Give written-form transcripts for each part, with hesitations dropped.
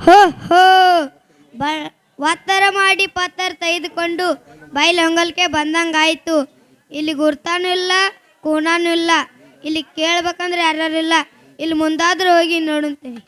ಹೋ ಹೋ ಬ ಒತ್ತರ ಮಾಡಿ ಪತ್ತರ ತೆಗೆದುಕೊಂಡು ಬೈಲ್ ಹೊಂಗಲ್ಕೆ ಬಂದಂಗಾಯ್ತು. ಇಲ್ಲಿ ಗುರ್ತಾನೂ ಇಲ್ಲ ಕೂನಾನೂ ಇಲ್ಲ. ಇಲ್ಲಿ ಕೇಳ್ಬೇಕಂದ್ರೆ ಯಾರಿಲ್ಲ. ಇಲ್ಲಿ ಮುಂದಾದ್ರೂ ಹೋಗಿ ನೋಡುತ್ತೀನಿ.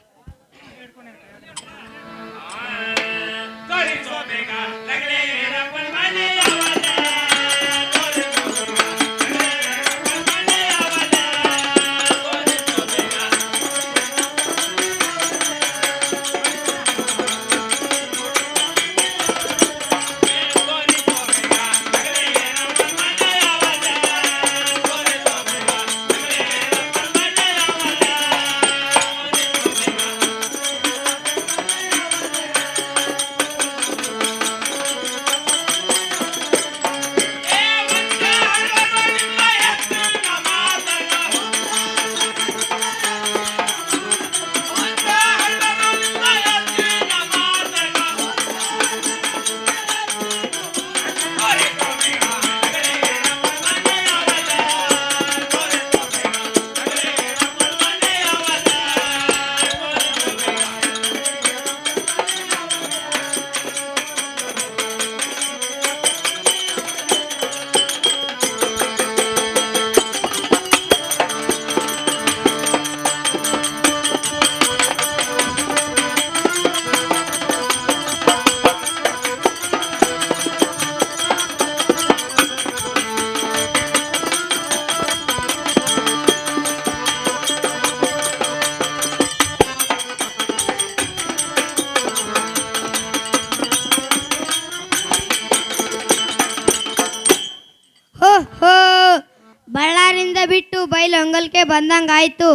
ಬಳ್ಳಾರಿಂದ ಬಿಟ್ಟು ಬೈಲ್ ಹೊಂಗಲ್ಕೆ ಬಂದಂಗಾಯ್ತು.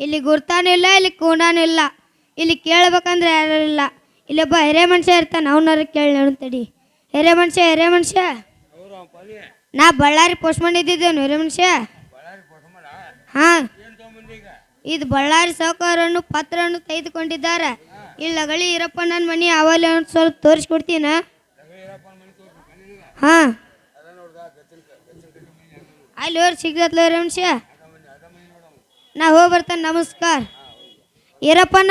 ಇಲ್ಲಿ ಗುರ್ತಾನೂ ಇಲ್ಲ ಇಲ್ಲಿ ಕೂನಾನೂ ಇಲ್ಲ. ಇಲ್ಲಿ ಕೇಳ್ಬೇಕಂದ್ರೆ ಯಾರಿಲ್ಲ. ಇಲ್ಲೊಬ್ಬ ಹಿರೇ ಮನುಷ್ಯ ಇರ್ತಾನೆ. ಅವನಾರು ಕೇಳಿ ನೋಡ್ತಡಿ. ಹಿರೇ ಮನುಷ್ಯ ನಾ ಬಳ್ಳಾರಿ ಪೋಸ್ಟ್ಮನ್ ಇದ್ದಿದ್ದೇನು ಹಿರೇ ಮನುಷ್ಯ. ಹಾಂ, ಇದು ಬಳ್ಳಾರಿ ಸಾಹುಕಾರನ್ನು ಪತ್ರವನ್ನು ತೆಗೆದುಕೊಂಡಿದ್ದಾರೆ. ಇಲ್ಲಗಳಿ ಈರಪ್ಪಣ್ಣನ ಮನೆ ಅವಲ್ಲಿ ಸ್ವಲ್ಪ ತೋರಿಸ್ಕೊಡ್ತೀನ. ಹಾಂ, ಅಲ್ಲಿ ಹೋಗಿ ಸಿಗ್ತತ್ಲ ಮನುಷ್ಯ. ನಾ ಹೋಗಿ ಬರ್ತಾನೆ. ನಮಸ್ಕಾರ ಈರಪ್ಪಣ್ಣ.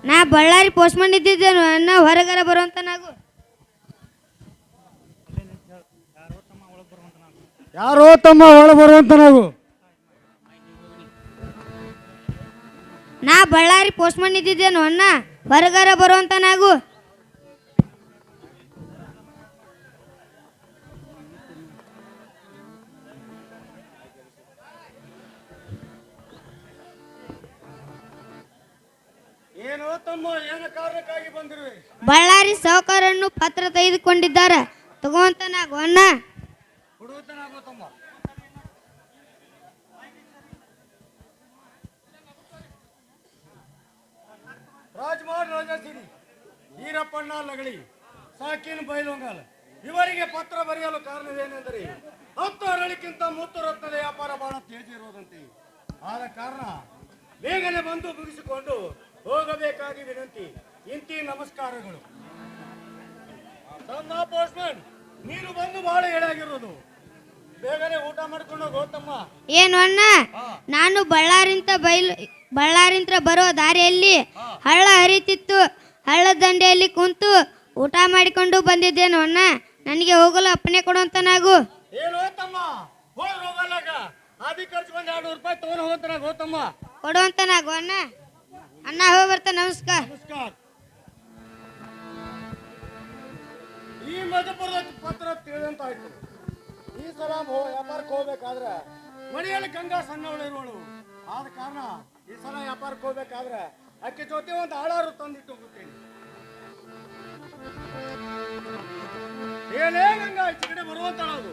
ನಾ ಬಳ್ಳಾರಿ ಪೋಸ್ಟ್ಮನ್ ಇದ್ದಿದ್ದೇನು ಅಣ್ಣ. ಹೊರಗರ ಬರುವಂತ ನಾವು ಯಾರೋ ತಮ್ಮ ಒಳ ಬರುವಂತ ನಾವು. ನಾ ಬಳ್ಳಾರಿ ಪೋಸ್ಟ್ಮನ್ ಇದ್ದಿದ್ದೇನು ಅಣ್ಣ. ಹೊರಗರ ಬರುವಂತ ನಾವು. ಬಳ್ಳಾರಿ ಸಾಹುಕಾರನ್ನು ಪತ್ರ ತೆಗೆದುಕೊಂಡಿದ್ದಾರೆ. ತಗೋಂತ ನಾವು ಅಣ್ಣ. ರಾಜಸಿರಿ ಈರಪ್ಪಣ್ಣ ಲಗಳಿ ಸಾಕಿನ ಬೈಲೊಂಗಲ್ ಇವರಿಗೆ ಪತ್ರ ಬರೆಯಲು ಕಾರಣವೇನೆಂದರೆ 10 ಅರಳಿಕ್ಕಿಂತ 3 ರತ್ನದ ವ್ಯಾಪಾರ ಬಹಳ ತೇಜಿರುವುದಂತೆ. ಆದ ಕಾರಣ ಬೇಗನೆ ಬಂದು ಮುಗಿಸಿಕೊಂಡು ಹೋಗಬೇಕಾಗಿ ವಿನಂತಿ. ಇಂತಿ ನಮಸ್ಕಾರಗಳು. ಪೋಸ್ಟ್ಮನ್, ನೀನು ಬಂದು ಬಹಳ ಹೇಳಾಗಿರೋದು. ಬೇಗನೆ ಊಟ ಮಾಡ್ಕೊಂಡು ಹೋತಮ್ಮ. ಏನು ಅಣ್ಣ, ನಾನು ಬಳ್ಳಾರಿಂತ ಬರೋ ದಾರಿಯಲ್ಲಿ ಹಳ್ಳ ಹರಿತಿತ್ತು. ಹಳ್ಳ ದಂಡೆಯಲ್ಲಿ ಕುಂತು ಊಟ ಮಾಡಿಕೊಂಡು ಬಂದಿದ್ದೇನು ಅಣ್ಣ. ನನಗೆ ಹೋಗಲು ಅಪ್ಪಣೆ ಕೊಡುವಂತ ನಾವು. ಏನು ತಮ್ಮ ಹೋಗಲ್ಲಾಗ ಆದಿ ಖರ್ಚು ಬಂದು 200 ರೂಪಾಯಿ ತಗೊಂಡು ಹೋಗ್ತಾನ ಹೋತಮ್ಮ. ಕೊಡುವಂತ ನಾವು ಅಣ್ಣ. ಅಣ್ಣ ಹೋಗಿ ಬರ್ತಾ. ನಮಸ್ಕಾರ. ಈ ಮಧುಪುರದ ಪತ್ರ ತಿಳಿದಂತಾಯ್ತು. ಈ ಸಲ ವ್ಯಾಪಾರಕ್ಕೆ ಹೋಗ್ಬೇಕಾದ್ರೆ ಮನೆಯಲ್ಲಿ ಗಂಗಾ ಸಣ್ಣವಳು ಇರುವಳು. ಆದ ಕಾರಣ ಈ ಸಲ ವ್ಯಾಪಾರಕ್ಕೆ ಹೋಗ್ಬೇಕಾದ್ರೆ ಅಕ್ಕಿ ಜೊತೆ ಒಂದು ಆಳಾರು ತಂದಿಟ್ಟು ಹೋಗುತ್ತೇನೆ. ಏನೇ ಗಂಗಾ ಈ ಕಡೆ ಬರುವಂತಾಳದು.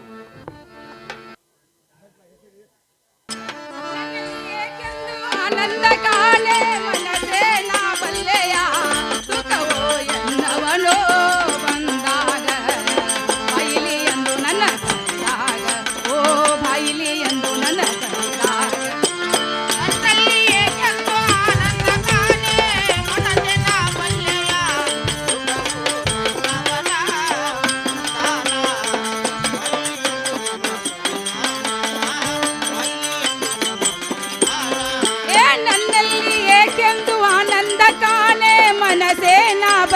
ಆನಂದ ಕಾಲೇ ಮನಸೇ ನಾ ಬಲ್ಲೆಯ ಸುಖವೋ ಎನ್ನವನೋ ಬಂದಾಗ ಬಾಯಿಲಿ ಎಂದು ನನ್ನ ಕೈದಾಗ. ಓ ಬಾಯಿಲಿ ಎಂದು ನನ್ನ ಕೈದಾಗ. ಕತ್ತಲ್ಲಿ ಏಕೆಂದು ಆನಂದ ಕಾಲೇ ಮನಸೇ ನಾ ಬಲ್ಲೆಯ ಸುಖವೋ ಎನ್ನವನ ಬಂದಾಗ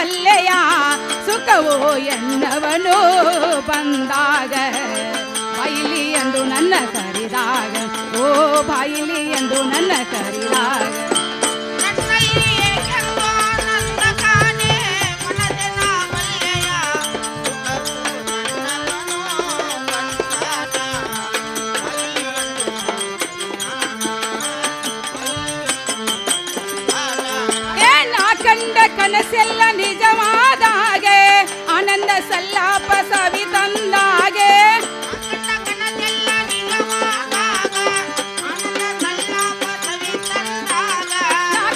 ಬಲ್ಲೆಯ ಸುಖವೋ ಎನ್ನವನು ಬಂದಾಗ ಬಾಯಿಲಿ ಎಂದು ನನ್ನ ಕರೆದಾಗ ಓ ಬಾಯಿಲಿ ಎಂದು ನನ್ನ ಕರೆದಾಗ ಕಂಡ ಕನಸೆಲ್ಲ ನಿಜವಾದಾಗೆ ಆನಂದ ಸಲ್ಲಾಪ ಸವಿ ತಂದಾಗೆ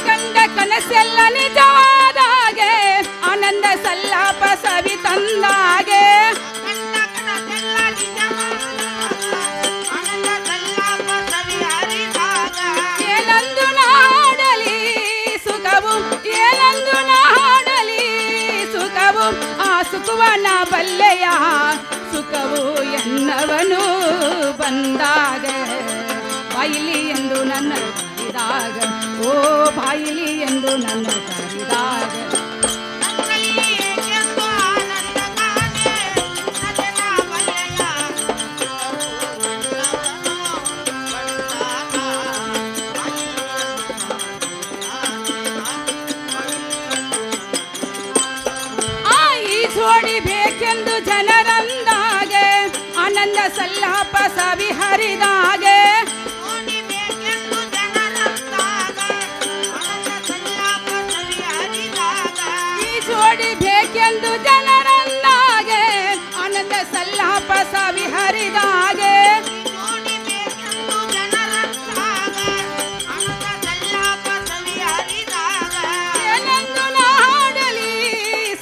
ಕಂಡ ಕನಸೆಲ್ಲ ನಿಜವಾದಾಗೆ ಆನಂದ ಸಲ್ಲಾಪ ಸವಿ ತಂದಾಗೆ ಏನಂದು ನಾಡಲಿ ಸುಖವು ಏನಂದು ನಾಡಲಿ ಸುಖವು ಆ ಸುಖವನ ಬಲ್ಲೆಯ ಸುಖವು ಎನ್ನವನು ಬಂದಾಗ ಬಾಯಿಲಿ ಎಂದು ನನ್ನ ಕರೆದಾಗ ಓ ಬಾಯಿಲಿ ಎಂದು ನನ್ನ ಕರೆದಾಗ ಬೇಕೆಂದು ಜನರಂದಾಗೆ ಆನಂದ ಸಲ್ಲಾಪ ಸವಿ ಹರಿದಾಗೆ ಈ ಜೋಡಿ ಬೇಕೆಂದು ಜನರಂದಾಗೆ ಆನಂದ ಸಲ್ಲಾಪ ಸವಿ ಹರಿದಾಗೆ ಏನೆಂದು ನಾಡಲಿ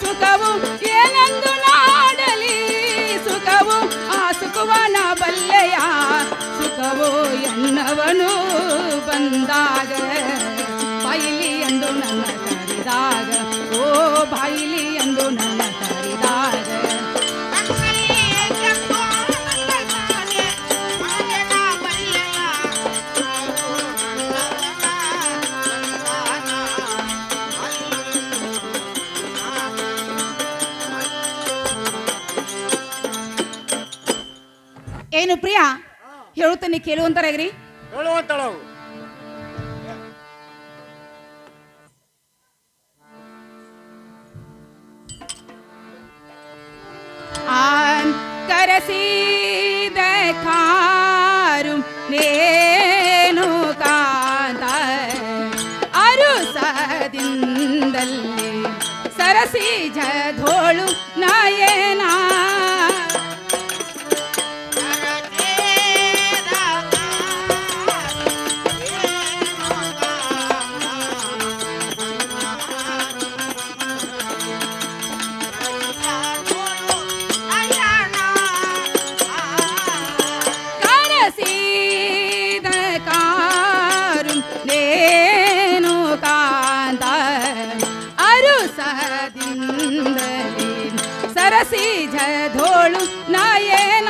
ಸುಖವು ಏನೆಂದು ನಾಡಲಿ ಸುಖವು ಆ ಸುಖವನ ಬಲ್ಲೆಯ ಸುಖವೋ ಎನ್ನವನು ಬಂದಾಗ ಬಾಯಿಲಿ ಎಂದು ನನ್ನ ಕರೆದಾಗ ಓ ಬಾಯಿಲಿ ಎಂದು ನನ್ನ ಕರೆದಾಗ ಏನು ಪ್ರಿಯಾ ಹೇಳುತ್ತಾನೆ ಕೇಳುವಂತರಾಗ್ರಿ ಹೇಳುವಂತಳವು ಕರಸಿದ ಕಾರು ನೇನು ಕಾಂತ ಅರುಸದಿಂದಲ್ಲಿ ಸರಸಿ ಜಧೋಳು ನಯನ ಸರಸಿ ಧೋಳು ನಯನ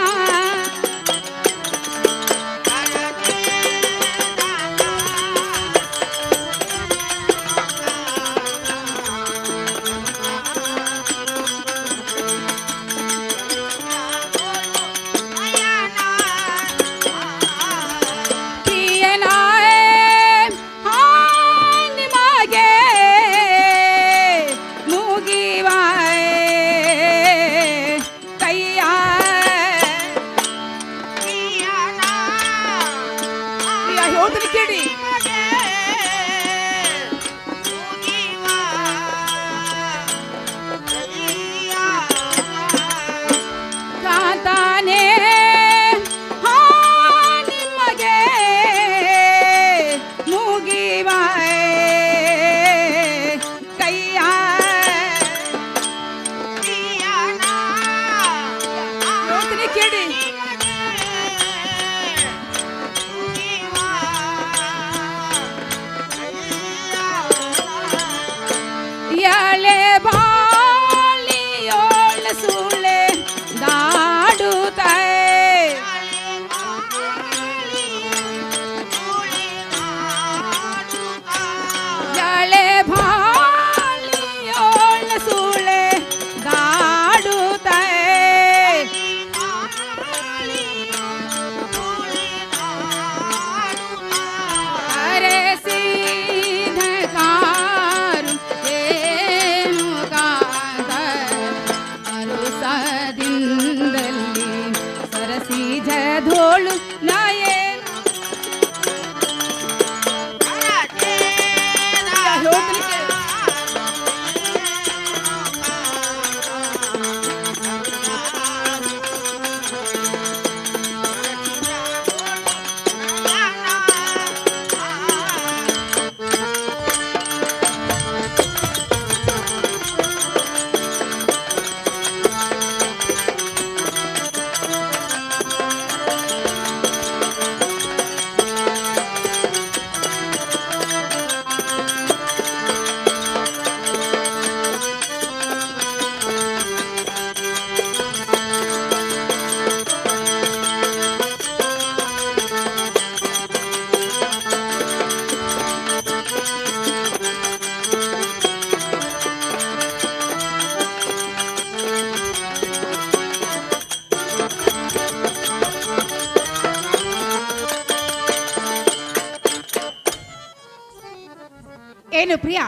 ಪ್ರಿಯ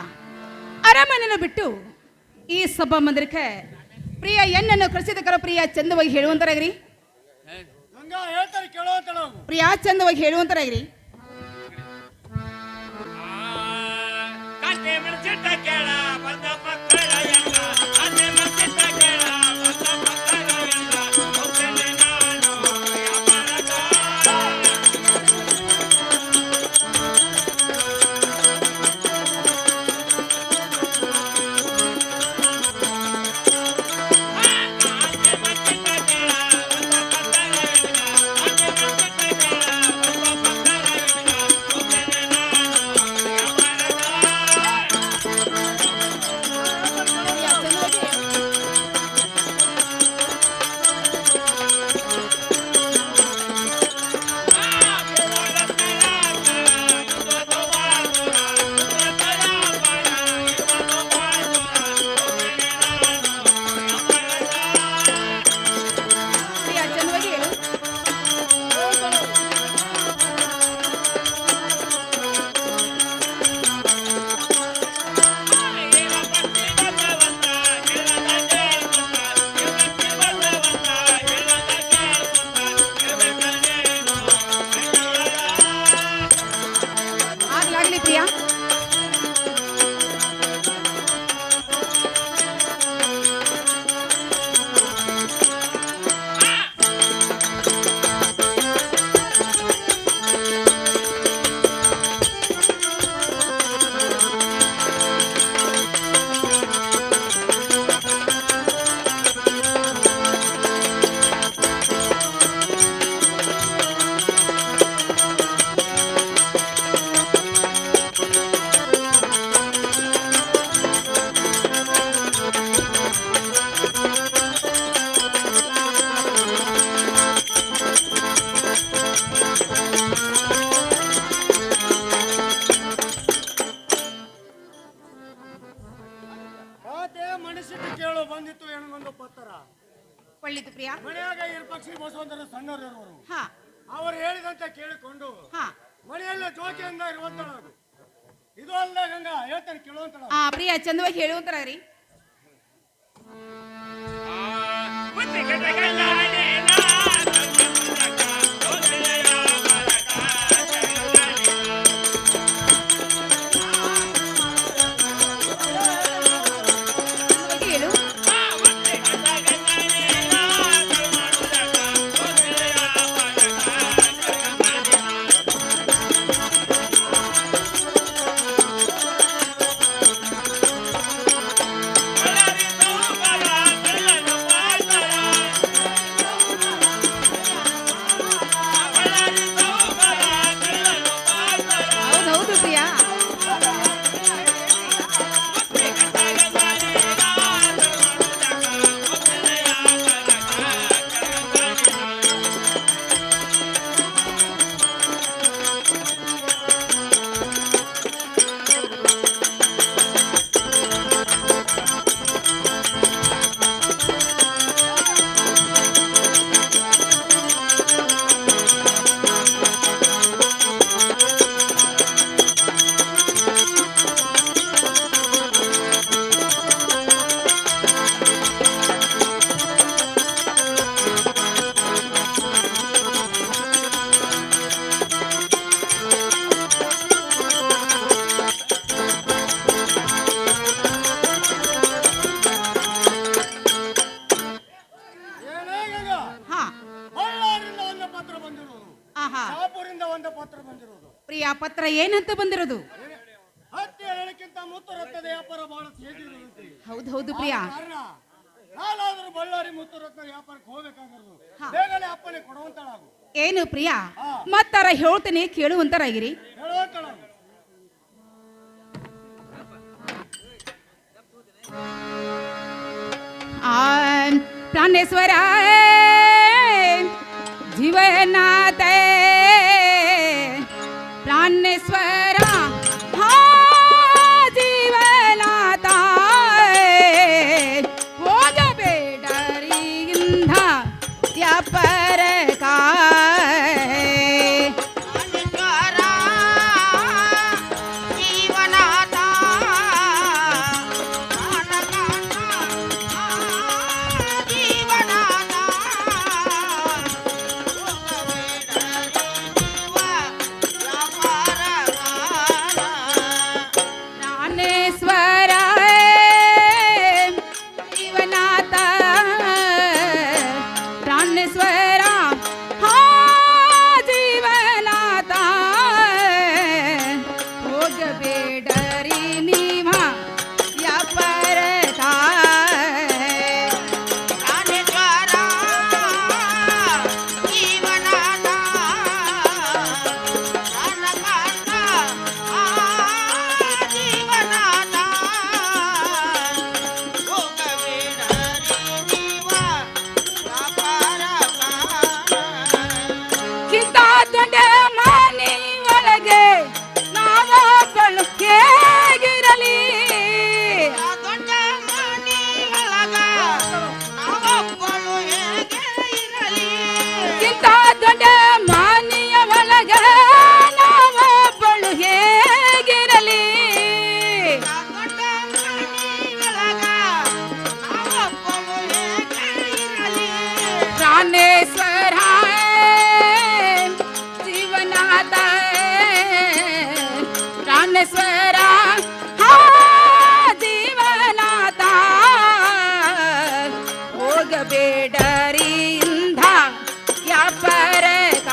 ಅರಮನೆಯನ್ನು ಬಿಟ್ಟು ಈ ಸಭಾ ಮಂದಿರಕ್ಕೆ ಪ್ರಿಯ ಎನ್ನನ್ನು ಕರೆಸಿದಕರ ಪ್ರಿಯ ಚಂದವಾಗಿ ಹೇಳುವಂತರಾಗ್ರಿ. ಗಂಗಾ ಹೇಳ್ತಾರೆ ಕೇಳುವಂತಳು. ಪ್ರಿಯ ಚಂದವಾಗಿ ಹೇಳುವಂತರಾಗ್ರಿ. ಮನಸ್ಸಿಟ್ಟು ಕೇಳು ಬಂದಿತ್ತು ಏನೊಂದು ಪತ್ರ. ಒಳ್ಳಿತು ಪ್ರಿಯ. ಮನೆಯಾಗ ಇರ್ಪಕ್ಷಿ ಬಸವಂತರ ಸಣ್ಣವರು ಹಾ ಅವರು ಹೇಳಿದಂತೆ ಕೇಳಿಕೊಂಡು ಹಾ ಮನೆಯಲ್ಲ ಜೋಕಿಯಿಂದ ಇರುವಂತಳು. ಇದು ಅಲ್ಲ ಗಂಗಾ ಹೇಳ್ತಾನೆ ಕೇಳುವಂತಳು. ಪ್ರಿಯ ಚಂದವಾಗಿ ಹೇಳುವಂತರಾಗ್ರಿ. ಪ್ರಿಯ ಪತ್ರ ಏನಂತ ಬಂದಿರೋದು? ಹತ್ಯೆ ಹೇಳಕ್ಕಿಂತ ಮುತ್ತು ರತ್ನದ ವ್ಯಾಪಾರ ಬಹಳ ತೇಜಿರುವಂತೆ. ಹೌದು ಪ್ರಿಯ. ನಾನಾದ್ರೂ ಬಳ್ಳಾರಿ ಮುತ್ತು ರತ್ನ ವ್ಯಾಪಾರಕ್ಕೆ ಹೋಗ್ಬೇಕಾಗಿರೋದು. ಬೇಗನೆ ಅಪ್ಪನೇ ಕೊಡುವಂತಳಾಗು. ಏನು ಪ್ರಿಯ ಮತ್ತಾರ ಹೇಳ್ತೇನೆ ಕೇಳುವಂತರಾಗಿರಿ. ಹೇಳುವಂತಳಾಗು. ಪ್ರಾಣೇಶ್ವರ जीवनाथ प्राणेश्वर हा जीवनाथ ಹೋಗ ಬೇಡರಿಯಿಂದ ತ್ಯಾಪರ ಪ್ರಾಣೇಶ್ವರ ಜೀವನಾಥ ಪ್ರಾಣೇಶ್ವರ ಜೀವನಾಥ ಪ್ರಾಣೇಶ್ವರ ಹಾ ಜೀವನಾಥ ಹೋಗಬೇಡರಿ ನೀವ ವ್ಯಾಪಾರಕ ಕಿಂತ ದೊಡ್ಡ ಮನೆ ಒಳಗೆ ನಾವೊಬ್ಬಳು ಹೇಗಿರಲಿ ಕಿಂತ ದೊಡ್ಡ ಮನೆಯ ಒಳಗೆ ನಾವೊಬ್ಬಳು ಹೇಗಿರಲಿ ಪ್ರಾಣೇಶ್ವರ ಜೀವನಾಥ ಪ್ರಾಣೇಶ್ವರ ಹಾ ಜೀವನಾಥ ಹೋಗಬೇಡರಿ ಇಂಧ ವ್ಯಾಪಾರಕ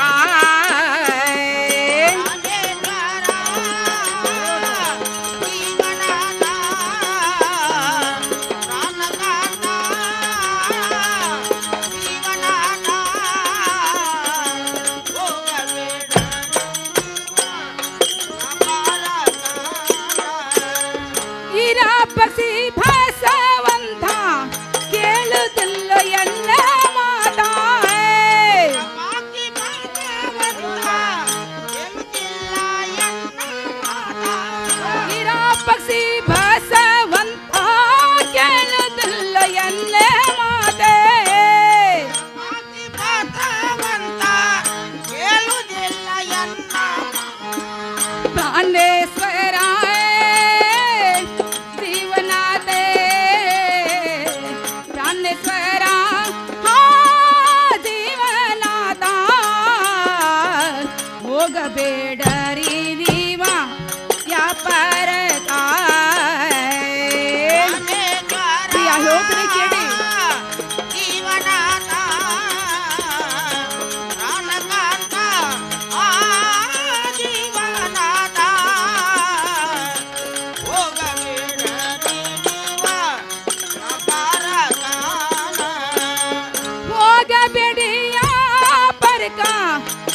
ಇರಪಸಿ ಭಾಸವಂತ ಕೇಳುತ್ತಿಲ್ಲ ಎಲ್ಲ ಮಾತ ಇರಪಸಿ ಭಾಸವಂತ ಕೇಳುತ್ತಿಲ್ಲ ಎಲ್ಲ ಮಾತೆ ಪ್ರಾಣೇಶ್ವರ ಜೀವನಾಥ ಪ್ರಾಣೇಶ್ವರ ಹಾ ಜೀವನಾಥ ಹೋಗಬೇಡರಿ ನೀವ ವ್ಯಾಪಾರಕ ಪ್ರಿಯ ಹೇಳ್ತೀನಿ ಕೇಳಿ ಹೋಗಬೇಡಿಯ ಪರಕ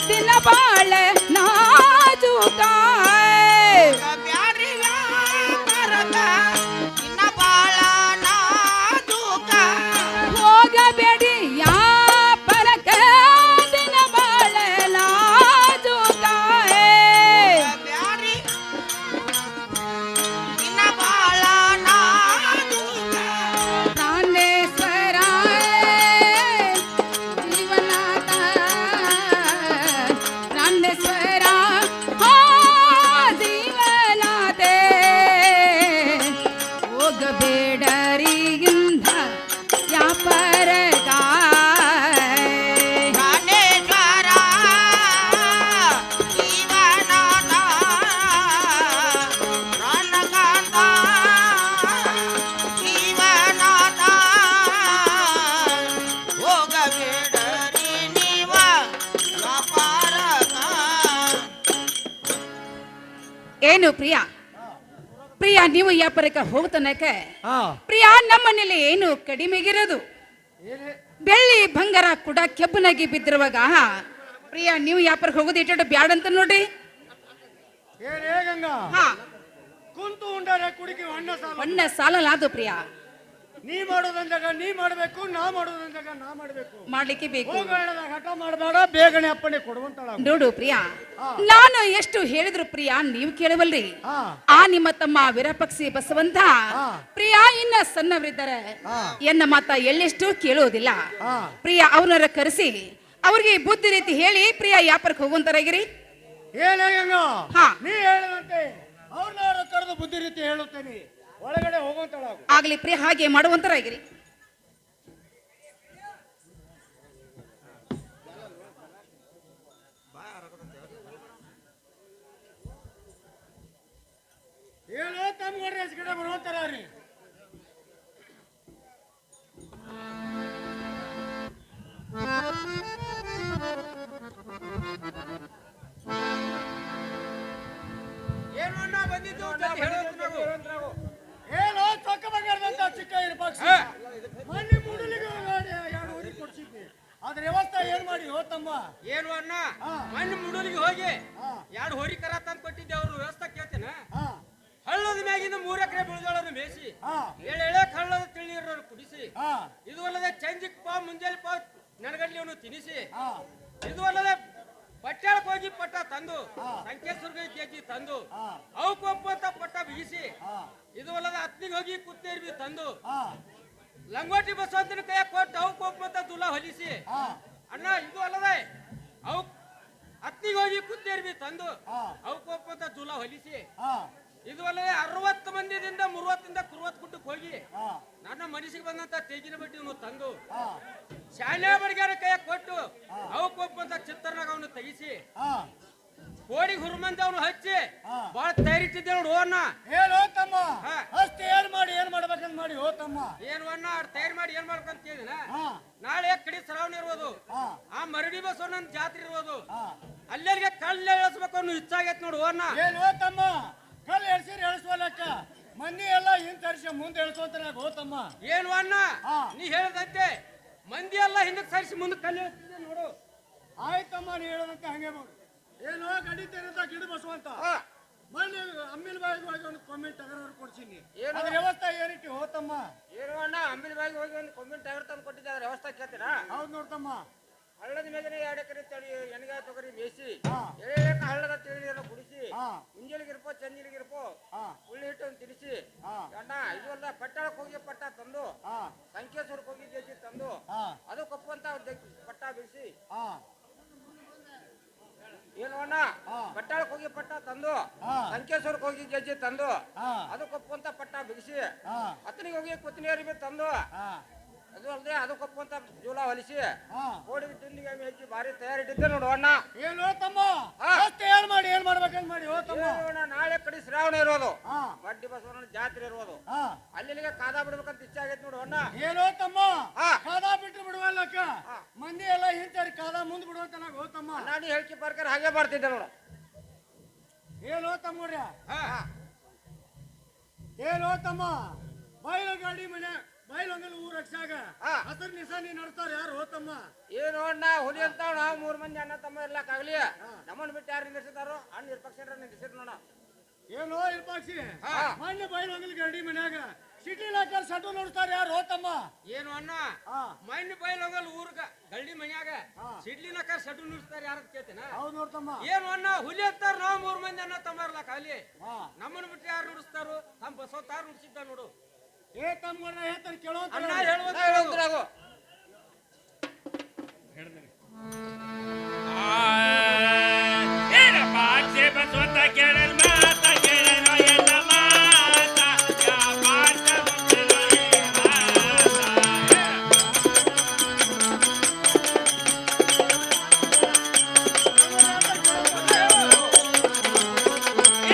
ದಿನ ಬಾಳ ನಾಜೂಕ ಹೋಗಬೇಡಿಯ ಪರಕ ದಿನ ಬಾಳ ನಾಜೂಕ ಪ್ರಾಣೇಶ್ವರ ಜೀವನಾಥ ಪ್ರಾಣೇಶ್ವರ ಹಾ ಜೀವನಾಥ ಹೋಗಬೇಡರಿ ಇಂಧ ವ್ಯಾಪಾರಕ ಏನು ಪ್ರಿಯ ಪ್ರಿಯ ನೀವು ವ್ಯಾಪಾರಕ್ಕೆ ಹೋಗ್ತನಕ ಹಾ ಪ್ರಿಯ ನಮ್ಮನೇಲಿ ಏನು ಕಡಿಮೆಗಿರೋದು ಏನೇ ಬೆಳ್ಳಿ ಬಂಗಾರ ಕೂಡ ಕೆಬ್ಬನಾಗಿ ಬಿದ್ದಿರುವಾಗ ಪ್ರಿಯ ನೀವು ವ್ಯಾಪಾರಕ್ಕೆ ಹೋಗೋದು ಇಟ್ಟು ಬ್ಯಾಡ ಅಂತ ನೋಡ್ರಿ ಏನೇ ಗಂಗಾ ಹಾ ಕುಂತು ಉಂಡರೆ ಕುಡಿಕೆ ಅಣ್ಣ ಸಾಲ ಒಣ್ಣ ಸಾಲಲಾದು ಪ್ರಿಯ ನೀ ಮಾಡೋದಂದಾಗ ನೀ ಮಾಡಬೇಕು ನಾ ಮಾಡೋದಂದಾಗ ನಾ ಮಾಡಬೇಕು ಮಾಡ್ಲಿಕ್ಕೆ ಬೇಕು ಹೋಗೋಣದ ಹಠ ಮಾಡಬೇಡ ಬೇಗನೆ ಅಪ್ಪಣೆ ಕೊಡುವಂತಳ ನೋಡು ಪ್ರಿಯ ನಾನು ಎಷ್ಟು ಹೇಳಿದ್ರು ಪ್ರಿಯ ನೀವು ಕೇಳವಲ್ರಿ ಹಾ ಆ ನಿಮ್ಮ ತಮ್ಮ ವಿರಪಕ್ಷಿ ಬಸವಂತ ಹಾ. ಪ್ರಿಯ ಇನ್ನ ಸಣ್ಣವರಿದ್ದಾರೆ ಹಾ. ಎನ್ನ ಮಾತ ಎಳ್ಳೆಷ್ಟು ಕೇಳೋದಿಲ್ಲ ಹಾ. ಪ್ರಿಯ ಅವನರ ಕರೆಸಿ ಅವ್ರಿಗೆ ಬುದ್ಧಿ ರೀತಿ ಹೇಳಿ ಪ್ರಿಯ ವ್ಯಾಪಾರಕ್ಕೆ ಹೋಗುವಂತರಾಗಿರಿ ಏನೇ ಗಂಗಾ ಹಾ. ನೀ ಹೇಳಿದಂತೆ ಅವ್ರನ್ನ ಕರೆದು ಬುದ್ಧಿ ರೀತಿ ಹೇಳುತ್ತೇನೆ ಒಳಗಡೆ ಹೋಗುವಂತಳ ಆಗ್ಲಿ ಪ್ರಿಯ ಹಾಗೆ ಮಾಡುವಂತರಾಗಿರಿ ಏನೋ ತಮ್ಮ ರೇಸ್ ಕಡೆ ಬರುವಂತಾರ ರೀ. ಏನು ಅಣ್ಣ ಬಂದಿದ್ದು ಅಂತ ಹೇಳೋದು ನಾವು. ಏನೋ ಚೊಕ್ಕ ಬಂಗಾರದಂತ ಚಿಕ್ಕ ಇರ್ಪಾಕ್ಷಿ ಮಣ್ಣಿ ಮೂಡಲಿಗೆ ಎರಡು ಊರಿಗೆ ಕೊಡ್ಸಿದ್ವಿ. ಅದ್ರ ವ್ಯವಸ್ಥೆ ಏನ್ ಮಾಡಿ ಹೋತಮ್ಮ? ಏನು ಅಣ್ಣ ಹಾ. ಮಣ್ಣು ಮುಡುಲಿಗೆ ಹೋಗಿ ಹಾ. 2 ಹೋರಿ ಕರ ತಂದು ಕೊಟ್ಟಿದ್ದೆ. ಅವ್ರ ವ್ಯವಸ್ಥೆ ಕೇಳ್ತೇನ. ಹಾ ಹಳ್ಳದ ಮ್ಯಾಗಿಂದ 3 ಎಕರೆ ಬೆಳೆದೋಳನ್ನು ಮೇಯಿಸಿ ಹಾ ಎಳೆ ಹಳ್ಳದ ತಿಳಿಯೋರು ಕುಡಿಸಿ, ಹಾ ಇದು ಅಲ್ಲದೆ ಚಂಜಿಕ್ ಪಾವ್ ಮುಂಜಾನೆ ಪಾವ್ ನರಗಡ್ಲಿಯನ್ನು ತಿನ್ನಿಸಿ, ಹಾ ಇದು ಅಲ್ಲದೆ ಪಟ್ಟಾಳಕ್ಕೆ ಹೋಗಿ ಪಟ್ಟ ತಂದು ಹಾ. ಸಂಕೇಶ್ವರ್ಗೆ ಕೆಜಿ ತಂದು ಹಾ ಅವಕ್ಕೆ ಒಪ್ಪಂತ ಪಟ್ಟ ಬಿಗಿಸಿ, ಹಾ ಇದು ಅಲ್ಲದೆ ಹತ್ನಿಗೆ ಹೋಗಿ ಕುತ್ತೇರ್ಬಿ ತಂದು ಹಾ ಲಂಗೋಟಿ ಬಸವಂತನ ಕೈಯಾಗ ಕೊಟ್ಟು ಅವಕ್ಕೆ ಒಪ್ಪಂತ ದುಲ ಹೊಲಿಸಿ, ಹಾ ಅಣ್ಣ ಇದು ಅಲ್ಲದೆ ಅವ್ ಹತ್ನಿಗೆ ಹೋಗಿ ಕುತ್ತೇರ್ಬಿ ತಂದು ಹಾ ಅವಕ್ಕೆ ಒಪ್ಪಂತ ದುಲ ಹೊಲಿಸಿ, ಹಾ ಇದು ಅಲ್ಲದೆ 60 ಮಂದಿದಿಂದ 30 ಕುರುವತ್ ಗುಡ್ಡಕ್ಕೆ ಹೋಗಿ ಹಾ ನನ್ನ ಮನಸ್ಸಿಗೆ ಬಂದಂತ ತೇಗಿನ ಬಡ್ಡಿಯನ್ನು ತಂದು ಹಾ ಶಾಲೆ ಬಡಿಗಾರ ಕೈಯಾಗ ಕೊಟ್ಟು ಅವಕ್ಕೆ ಒಪ್ಪಂತ ಚಿತ್ರನಾಗ ಅವನು ತೆಗಿಸಿ ಹಾ ಕೋಡಿ ಹುರ್ಮಂದ ಅವನು ಹಚ್ಚಿ ಹಾ. ಬಾಳ ತಯಾರಿಟ್ಟಿದ್ದೆ ನೋಡು ಅಣ್ಣ. ಏನು ತಮ್ಮ? ಹಾ. ಅಷ್ಟೇ ಏನ್ ಮಾಡ್ಬೇಕಂತ ಮಾಡಿ ಹೋತಮ್ಮ. ಏನು ಅಣ್ಣ ತಯಾರಿ ಮಾಡಿ ಏನ್ ಮಾಡ್ಬೇಕಂತ ಕೇಳಿನ. ಹಾ ನಾಳೆ ಕಡೆ ಶ್ರಾವಣ ಇರ್ಬೋದು, ಹಾ ಆ ಮರಡಿ ಬಸವಣ್ಣನ ಜಾತ್ರೆ ಇರ್ಬೋದು, ಹಾ ಅಲ್ಲಿಗೆ ಕಲ್ಲು ಎಳಿಸ್ಬೇಕು ಅನ್ನೋ ಇಚ್ಛಾಗೈತ್ ನೋಡು ಅಣ್ಣ. ಏನು ತಮ್ಮ? ಕಲ್ಲು ಎಳ್ಸಿರಿ ಎಳಿಸ್ವಲ್ಲಕ್ಕ ಮಂದಿ ಎಲ್ಲ ಹಿಂದ್ ತರಿಸಿ ಮುಂದೆ ಎಳಿಸುವಂತ ಹೋತಮ್ಮ. ಏನು ಅಣ್ಣ ಹಾ. ನೀ ಹೇಳ್ದಂತೆ ಮಂದಿ ಎಲ್ಲ ಹಿಂದಕ್ಕೆ ಸರಿಸಿ ಮುಂದಕ್ಕೆ ಕಲ್ಲು ಎಳಿಸ್ತಿದ್ದೆ ನೋಡು. ಆಯ್ತಮ್ಮ ನೀ ಹೇಳದಂತೆ ಹಂಗೆ ಮಾಡು. ಏನೋ ಗಡಿತೇನಂತ ಗಿಡ ಬಸವಂತ ಹಾ. ಮಣ್ಣಿ ಅಮ್ಮಿನ ಬಾಯಿಗೆ ಹೋಗಿ ಒಂದು ಕಾಮೆಂಟ್ ತಗರೋರು ಕೊಡ್ಸೀನಿ. ಏನು? ಅದ್ರ ವ್ಯವಸ್ಥೆ ಏನಿಟ್ಟು ಹೋತಮ್ಮ? ಏನು ಅಣ್ಣ ಅಂಬಿನ ಬಾಯಿಗೆ ಹೋಗಿ ಒಂದು ಕೊಂಬಿನ ಟಗರ್ ತಂದು ಕೊಟ್ಟಿದ್ದೆ. ಅದ್ರ ವ್ಯವಸ್ಥೆ ಕೇಳ್ತೀರಾ? ಹೌದು ನೋಡ್ತಮ್ಮ. ಹಳ್ಳದ ಮೇಗನೆ 2 ಎಕರೆ ತಳಿ ಎಣ್ಗಾಯ ತೊಗರಿ ಮೇಯಿಸಿ ಹಾ ಎಳೆಕ ಹಳ್ಳದ ತಿಳಿಯನ್ನು ಕುಡಿಸಿ ಹಾ ಮುಂಜಾನೆಗಿರ್ಪೋ ಚಂದಿರಿಗಿರ್ಪೋ ಹಾ ಉಳ್ಳಿ ಹಿಟ್ಟನ್ನು ತಿನ್ನಿಸಿ, ಹಾ ಅಣ್ಣ ಇದು ಅಲ್ಲ ಪಟ್ಟಾಳಕ್ಕೆ ಹೋಗಿ ಪಟ್ಟ ತಂದು ಹಾ ಸಂಕೇಶ್ವರಕ್ಕೆ ಹೋಗಿ ಗೆಜ್ಜಿ ತಂದು ಹಾ ಅದು ಕಪ್ಪಂತ ಪಟ್ಟ ಬಿಡಿಸಿ, ಹಾ ಏನು ಅಣ್ಣ ಹಾ. ಪಟ್ಟಾಳಕ್ಕೆ ಹೋಗಿ ಪಟ್ಟ ತಂದು ಹಾ ಸಂಕೇಶ್ವರಕ್ಕೆ ಹೋಗಿ ಗೆಜ್ಜಿ ತಂದು ಹಾ ಅದು ಕಪ್ಪಂತ ಪಟ್ಟ ಬಿಗಿಸಿ, ಹಾ ಹತ್ತನಿಗೆ ಹೋಗಿ ಕುತ್ತಿನ ಅರಿವಿ ತಂದು ಹಾ ಅದು ಅಲ್ಲದೆ ಅದು ಕಪ್ಪಂತ ಜೂಲ ಹೊಲಿಸಿ ಹಾ ಕೋಡಿಗೆ ತಿಂಡಿಗೆ ಹೆಚ್ಚಿ ಭಾರಿ ತಯಾರಿಟ್ಟಿದ್ದೆ ನೋಡು ಅಣ್ಣ. ಏನು ತಮ್ಮ? ಹಾ. ಅಷ್ಟೇ ಏನ್ ಮಾಡ್ಬೇಕಂತ ಮಾಡಿ ಹೋತಮ್ಮ. ಏನು ಅಣ್ಣ, ನಾಳೆ ಕಡೆ ಶ್ರಾವಣ ಇರೋದು, ಹಾ ಮಡ್ಡಿ ಬಸವಣ್ಣನ ಜಾತ್ರೆ ಇರೋದು, ಹಾ ಅಲ್ಲಿಗೆ ಕಾದ ಬಿಡ್ಬೇಕಂತ ಇಚ್ಛೆ ಆಗೈತೆ ನೋಡು ಅಣ್ಣ. ಏನೋ ತಮ್ಮ? ಹಾ. ಕಾದ ಬಿಟ್ಟು ಬಿಡುವಲ್ಲಕ್ಕ ಹಾ. ಮಂದಿ ಎಲ್ಲ ಹಿಂತಾರಿ ಕಾದ ಮುಂದ್ ಬಿಡುವಂತ ಹೋತಮ್ಮ. ನಾನು ಹೇಳ್ಕಿ ಬರ್ಕರ್ ಹಾಗೆ ಬರ್ತಿದ್ದೆ ನೋಡು. ಏನೋ ತಮ್ಮವ್ರ? ಹಾ. ಏನೋ ತಮ್ಮ? ಬೈಲು ಗಾಡಿ ಮನೆ ಬೈಲೊಂಗಲ್ ಊರ್ ರಕ್ಷಾಗ ಹಾ. ಹಸರ್ ನಿಶಾನಿ ನಡ್ತಾರ ಯಾರು ಹೋತಮ್ಮ? ಏನು ಅಣ್ಣ ಹುಲಿ ಅಂತ ನಾವು 3 ಮಂದಿ ಅಣ್ಣ ತಮ್ಮ ಇರ್ಲಕ್ಕಾಗ್ಲಿ, ನಮ್ಮನ್ನ ಬಿಟ್ಟು ಯಾರು ನಿಲ್ಲಿಸಿದಾರೋ ಅಣ್ಣ ನಿರ್ಪಕ್ಷ ನಿಲ್ಲಿಸಿದ್ರು ನೋಡ. ಏನೋ ಇರ್ಪಾಕ್ಷಿ ಹಾ. ಮೊನ್ನೆ ಬೈಲೊಂಗಲ್ ಗಾಡಿ ಮನ್ಯಾಗ ಸಿಟಿ ಲಾಕರ್ ಸಟು ನೋಡ್ತಾರ ಯಾರು ಹೋತಮ್ಮ? ಏನು ಅಣ್ಣ ಹಾ ಮೈನ್ ಬೈಲೋಗಲ್ ಊರ್ಗ ಗಳ್ಳಿ ಮನ್ಯಾಗ ಹಾ. ಸಿಡ್ಲಿನಕ ಸಡು ನುಡಿಸ್ತಾರ ಯಾರ ಕೇಳ್ತೇನ. ಹೌದು ನೋಡ್ತಮ್ಮ. ಏನು ಅಣ್ಣ ಹುಲಿ ಅಂತಾರ ನಾವು 3 ಮಂದಿ ಅಣ್ಣ ತಮ್ಮ ಇರ್ಲಕ್ಕಾಗ್ಲಿ, ಹಾ ನಮ್ಮನ್ನ ಬಿಟ್ಟು ಯಾರು ನುಡಿಸ್ತಾರೋ ತಮ್ಮ ಬಸವತಾರ ನುಡಿಸಿದ್ದ ನೋಡು. ಏ ತಮ್ಮ ಹೇಳ್ತಾರೆ ಕೇಳೋ ಅಣ್ಣ ಹೇಳುವಂತ ಬಸವಂತ ಕೇಳಲ್ ಮಾತ ಕೇಳೇನೋ ಎಲ್ಲ ಮಾತ ಯಾ ಮಾತ ಬಂದಿರೋ ಈ ಮಾತ.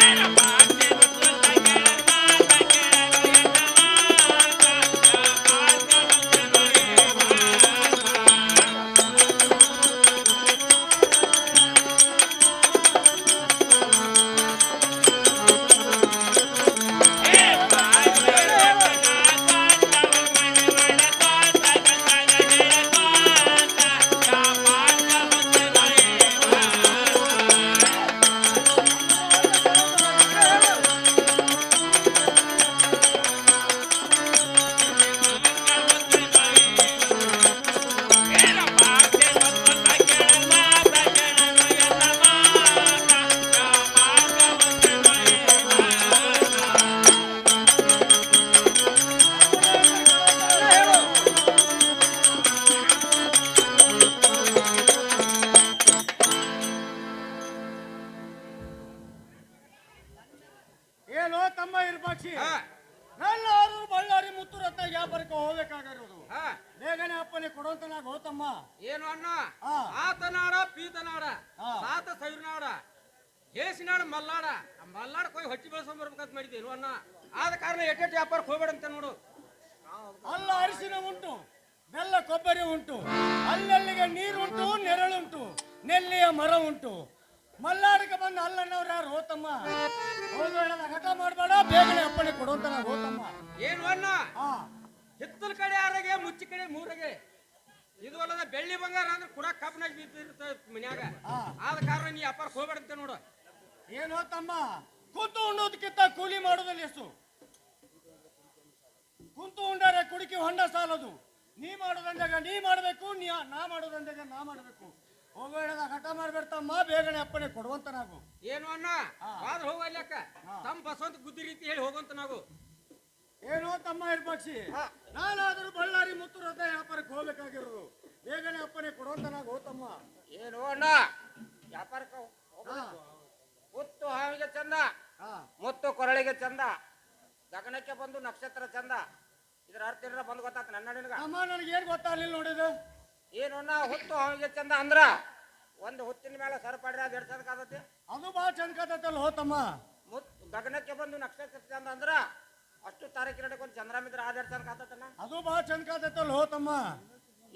ಏನ ಮಾತೆ ಬಸವಂತ ಕೇಳಲ್ ಮಾತ ಕೇಳೇನೋ ಎಲ್ಲ ಮಾತ ಯಾ ಮಾತ ಬಂದಿರೋ ಈ ಮಾತ. ಏನೋ ತಮ್ಮ ಇರ್ಪಾಕ್ಷಿ ಹಾ. ಎಲ್ಲಾರು ಬಳ್ಳಾರಿ ಮುತ್ತು ರತ್ನ ವ್ಯಾಪಾರಕ್ಕೆ ಹೋಗ್ಬೇಕಾಗಿರೋದು. ಹಾ. ಬೇಗನೆ ಅಪ್ಪನೇ ಕೊಡುವಂತನಾಗ ಹೋತಮ್ಮ. ಏನು ಅಣ್ಣ ಹಾ. ಆತನಾಡ ಪೀತನಾಡ ಹಾ. ಸಾತ ಸೈರ್ನಾಡ ಹೇಸಿನಾಡ ಮಲ್ನಾಡ ಆ ಮಲ್ನಾಡಕ್ಕೆ ಹೋಗಿ ಹೊಚ್ಚಿ ಬೆಳೆಸ್ಕೊಂಡ್ ಬರ್ಬೇಕಂತ ಮಾಡಿದ್ದೇನು ಅನ್ನ ಆದ ಕಾರಣ ಎಟ್ಟೆಟ್ಟು ವ್ಯಾಪಾರಕ್ಕೆ ಹೋಗ್ಬೇಡ ಅಂತ ನೋಡು. ಅಲ್ಲ ಅರಿಶಿನ ಉಂಟು, ಬೆಲ್ಲ ಕೊಬ್ಬರಿ ಉಂಟು, ಅಲ್ಲಲ್ಲಿಗೆ ನೀರುಂಟು, ನೆರಳುಂಟು, ನೆಲ್ಲಿಯ ಮರ ಉಂಟು. ಮಲ್ನಾಡಿಗೆ ಬಂದು ಅಲ್ಲನ್ನವ್ರು ಯಾರು ಹೋತಮ್ಮ? ಹೌದು ಹೇಳದ ಘಟ ಮಾಡಬೇಡ, ಬೇಗನೆ ಅಪ್ಪಣೆ ಕೊಡುವಂತ ನಾವು ಹೋತಮ್ಮ. ಏನು ಅನ್ನ ಹಾ ಹಿತ್ತಲ ಕಡೆ ಆರಗೆ ಮುಚ್ಚಿ ಕಡೆ ಮೂರಗೆ ಇದು ಅಲ್ಲದ ಬೆಳ್ಳಿ ಬಂಗಾರ ಅಂದ್ರೆ ಕೂಡ ಕಬ್ಬನಾಗ ಬಿದ್ದಿರ್ತದೆ ಮನ್ಯಾಗ. ಆದ ಕಾರಣ ನೀ ವ್ಯಾಪಾರಕ್ಕೆ ಹೋಗ್ಬೇಡ ಅಂತ ನೋಡು. ಏನು ಹೋತಮ್ಮ? ಕೂತು ಉಣ್ಣೋದಕ್ಕಿಂತ ಕೂಲಿ ಮಾಡೋದಲ್ಲಿ ಎಷ್ಟು? ಕುಂತು ಉಂಡರೆ ಕುಡಿಕೆ ಹೊಂಡ ಸಾಲದು. ನೀ ಮಾಡೋದಂದಾಗ ನೀ ಮಾಡಬೇಕು, ನಾ ಮಾಡೋದಂದಾಗ ನಾ ಮಾಡಬೇಕು. ಹೋಗೋ ಹೇಳದ ಘಟ ಮಾಡ್ಬೇಡ್ತಮ್ಮ, ಬೇಗನೆ ಅಪ್ಪಣೆ ಕೊಡುವಂತ ನಾವು. ಏನು ಅನ್ನ ಆದ್ರೆ ಹೋಗಲ್ಯಾಕ ತಮ್ಮ ಬಸವಂತ ಬುದ್ಧಿ ರೀತಿ ಹೇಳಿ ಹೋಗುವಂತ ನಾವು. ಏನೋ ತಮ್ಮ ಇರ್ಪಕ್ಷಿ, ನಾನಾದರೂ ಬಳ್ಳಾರಿ ಮುತ್ತು ರಥ ವ್ಯಾಪಾರಕ್ಕೆ ಹೋಗ್ಬೇಕಾಗಿರೋದು. ಬೇಗನೆ ಅಪ್ಪಣೆ ಕೊಡುವಂತ ನಾವು ಹೋತಮ್ಮ. ಏನು ಅಣ್ಣ ವ್ಯಾಪಾರಕ್ಕೆ ಮುತ್ತು ಹಾವಿಗೆ ಚಂದ, ಮುತ್ತು ಕೊರಳಿಗೆ ಚಂದ, ಗಗನಕ್ಕೆ ಬಂದು ನಕ್ಷತ್ರ ಚಂದ. ಇದ್ರ ಅರ್ಥ ಏನಾರ ಬಂದು ಗೊತ್ತಾತ ನನ್ನ ನಿನಗ? ಅಮ್ಮ ನನಗೆ ಏನ್ ಗೊತ್ತಾಗಲಿಲ್ಲ ನೋಡಿದು. ಏನು ಅಣ್ಣ ಹುತ್ತು ಹಾವಿಗೆ ಚಂದ ಅಂದ್ರ ಒಂದು ಹುತ್ತಿನ ಮೇಲೆ ಸರಪಡ್ರಿ ಅದು ಎರಡು ಚಂದ ಕಾದತಿ. ಅದು ಬಾ ಚಂದ ಕಾತಲ್ಲ ಹೋತಮ್ಮ. ಗಗನಕ್ಕೆ ಬಂದು ನಕ್ಷತ್ರ ಚಂದ ಅಂದ್ರ ಅಷ್ಟು ತಾರೀಕಿನ ಒಂದು ಚಂದ್ರಮಿದ್ರ ಆದ ಎರಡು ಚಂದ ಕಾತತನ. ಅದು ಬಾ ಚಂದ ಕಾತಲ್ಲ ಹೋತಮ್ಮ.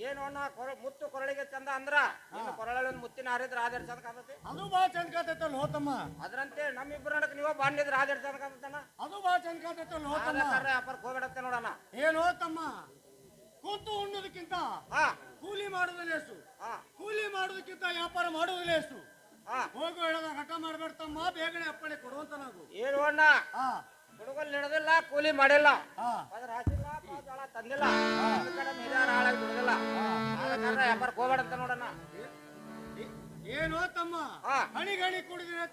ಏನು ಅಣ್ಣ ಮುತ್ತು ಕೊರಳಿಗೆ ಚಂದ ಅಂದ್ರ ಇನ್ನು ಕೊರಳಲ್ಲಿ ಒಂದು ಮುತ್ತಿನ ಹಾರಿದ್ರ ಆದ ಎರಡು ಚಂದ ಕಾತತಿ. ಅದು ಬಾ ಚಂದ ಕಾತಲ್ಲ ಹೋತಮ್ಮ. ಅದರಂತೆ ನಮ್ಮಿಬ್ಬರ ನಡಕ್ ನೀವು ಬಾಂಡಿದ್ರ ಆದ ಎರಡು ಚಂದ ಕಾತತನ. ಅದು ಬಾ ಚಂದ ಕಾತಲ್ಲ ಹೋತಮ್ಮ. ವ್ಯಾಪಾರಕ್ಕೆ ಹೋಗ್ಬೇಡತ್ತೆ ನೋಡೋಣ. ಏನ್ ಹೋತಮ್ಮ? ಕೂತು ಉಣ್ಣೋದಕ್ಕಿಂತ ಹಾ ಕೂಲಿ ಮಾಡೋದು ಲೇಸು, ಹಾ ಕೂಲಿ ಮಾಡೋದಕ್ಕಿಂತ ವ್ಯಾಪಾರ ಮಾಡೋದು ಲೇಸು. ಹಾ ಹೋಗೋ ಹೇಳದ ಘಟ ಮಾಡ್ಬೇಡ್ತಮ್ಮ, ಬೇಗನೆ ಅಪ್ಪಣೆ ಕೊಡುವಂತ ನಾವು. ಏನು ಅಣ್ಣ ಹಾ ಹುಡುಗಲ್ ನಡೆದಿಲ್ಲ, ಕೂಲಿ ಮಾಡಿಲ್ಲ, ಹಾ ಅದ್ರ ಹಾಸಿಲ್ಲ, ಜೋಳ ತಂದಿಲ್ಲ, ಅದ್ರ ಕಡೆ ಹಿರಿಯರ ಹಾಳಾಗಿ ಬಿಡುದಿಲ್ಲ. ಆದ ಕಾರಣ ವ್ಯಾಪಾರಕ್ಕೆ ಹೋಗ್ಬೇಡ ಅಂತ ನೋಡೋಣ. ಏನು ತಮ್ಮ? ಹಾ. ಹಣಿಗಣಿ ಕುಡಿದ್ರೆ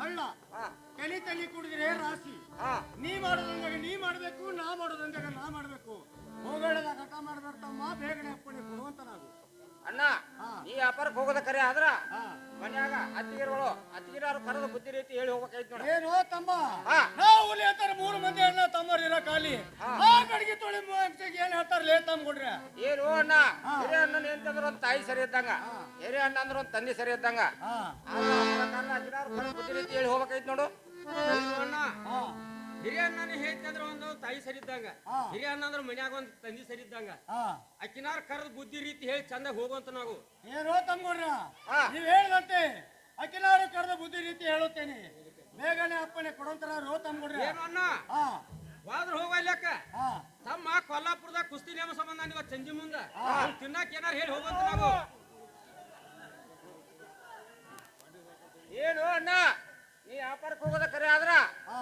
ಹಳ್ಳ, ಹಾ ತಲಿ ತಲಿ ಕುಡಿದ್ರೆ ರಾಶಿ. ಹಾ ನೀ ಮಾಡೋದಂದಾಗ ನೀ ಮಾಡ್ಬೇಕು, ನಾ ಮಾಡೋದಂದಾಗ ನಾ ಮಾಡ್ಬೇಕು. ಹೋಗೇಳದ ಘಟ ಮಾಡ್ಬೇಡ್ತಮ್ಮ, ಬೇಗನೆ ಅಪ್ಪಣೆ ಕೊಡುವಂತ ನಾವು. ಅಣ್ಣ ನೀ ವ್ಯಾಪಾರಕ್ಕೆ ಹೋಗೋದ ಕರೆ ಆದ್ರ ಹಾ. ಮನ್ಯಾಗ ಅತ್ತಿಗಿರುಗಳು ಅತ್ತಿಗಿರಾರು ಕರೆದು ಬುದ್ಧಿ ರೀತಿ ಹೇಳಿ ಹೋಗ್ಬೇಕಾಯ್ತು ನೋಡ. ಏನು ತಮ್ಮ? ಹಾ. ನಾವು ಹುಲಿ ಅಂತಾರ 3 ಮಂದಿ ಅಣ್ಣ ತಮ್ಮರಿರ ಖಾಲಿ. ಆ ಗಡಿಗೆ ತೊಳಿ ಏನ್ ಹೇಳ್ತಾರ ಲೇ ತಮ್ಮ ಕೊಡ್ರಿ. ಏನು ಅಣ್ಣ ಹಿರಿಯ ಅಣ್ಣನ ಎಂತಂದ್ರ ಒಂದು ತಾಯಿ ಸರಿ ಇದ್ದಂಗ, ಹಿರಿಯ ಅಣ್ಣ ಅಂದ್ರ ಒಂದು ತಂದೆ ಸರಿ ಇದ್ದಂಗ. ಹಾ ಅತ್ತಿಗಿರಾರು ಕರೆದು ಬುದ್ಧಿ ರೀತಿ ಹೇಳಿ ಹೋಗ್ಬೇಕಾಯ್ತು ನೋಡು. ಅಣ್ಣ ಹಾ ಹಿರಿಯ ಅಣ್ಣನೇ ಹೇಳ್ತಂದ್ರ ಒಂದು ತಾಯಿ ಸರಿ ಇದ್ದಂಗ, ಹಿರಿಯ ಅಣ್ಣ ಅಂದ್ರ ಮನ್ಯಾಗ ಒಂದು ತಂದೆ ಸರಿ ಇದ್ದಂಗ. ಹಾ ಅಕ್ಕಿನಾರ್ ಕರೆದು ಬುದ್ಧಿ ರೀತಿ ಹೇಳಿ ಚಂದ ಹೋಗುವಂತ ನಾವು. ಏನೋ ತಮ್ಗೊಡ್ರ, ಹಾ. ನೀವ್ ಹೇಳ್ದಂತೆ ಅಖಿಲಾರು ಕರೆದ ಬುದ್ಧಿ ರೀತಿ ಹೇಳುತ್ತೇನೆ, ಬೇಗನೆ ಅಪ್ಪಣೆ ಕೊಡುವಂತರ ರೋ ತಮ್ಗೊಡ್ರ. ಏನು ಅಣ್ಣ ಹಾ ವಾದ್ರ ಹೋಗ್ಲಕ್ಕ ಹಾ ತಮ್ಮ ಕೊಲ್ಲಾಪುರದಾಗ ಕುಸ್ತಿ ನೇಮ ಸಂಬಂಧ ನೀವು ಸಂಜೆ ಮುಂದ ತಿನ್ನಾಕ ಏನಾರ ಹೇಳಿ ಹೋಗುವಂತ ನಾವು. ಏನು ಅಣ್ಣ ನೀ ವ್ಯಾಪಾರಕ್ಕೆ ಹೋಗೋದ ಕರೆ ಆದ್ರ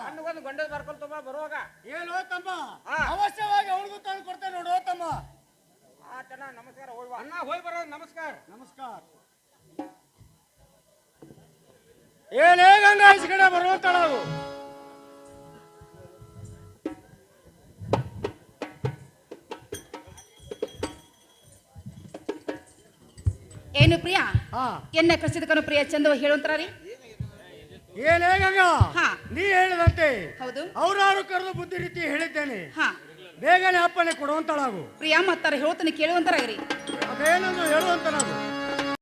ಹಣ್ಣುಗೊಂದು ಗಂಡದ ಬರ್ಕೊಂಡ್ ತುಂಬ ಬರುವಾಗ. ಏನೋ ತಮ್ಮ, ಹಾ. ಅವಶ್ಯವಾಗಿ ಅವನಿಗೂ ತಂದು ಕೊಡ್ತೇನೆ ನೋಡು ತಮ್ಮ. ಆತಣ್ಣ ನಮಸ್ಕಾರ. ಹೋಗಿ ಅಣ್ಣ ಹೋಗಿ ಬರೋದು. ನಮಸ್ಕಾರ. ನಮಸ್ಕಾರ. ಏನೇ ಗಂಗಾ ಈಚೆ ಕಡೆ ಬರುವಂತ ನಾವು. ಏನು ಪ್ರಿಯ ಹಾ ಎನ್ನ ಕೃಷಿಕನು ಪ್ರಿಯ ಚಂದವಾಗಿ ಹೇಳುವಂತಾರಿ. ಏನೇ ಗಂಗಾ, ಹಾ. ನೀ ಹೇಳಿದಂತೆ ಹೌದು ಅವರಾರು ಕರೆದು ಬುದ್ಧಿ ರೀತಿ ಹೇಳಿದ್ದೇನೆ, ಹಾ ಬೇಗನೆ ಅಪ್ಪಣೆ ಕೊಡುವಂತಳಾಗು. ಪ್ರಿಯ ಮತ್ತಾರ ಹೇಳ್ತಾನೆ ಕೇಳುವಂತಾರಾಗ್ರಿ. ಅದೇನನ್ನು ಹೇಳುವಂತ ನಾವು.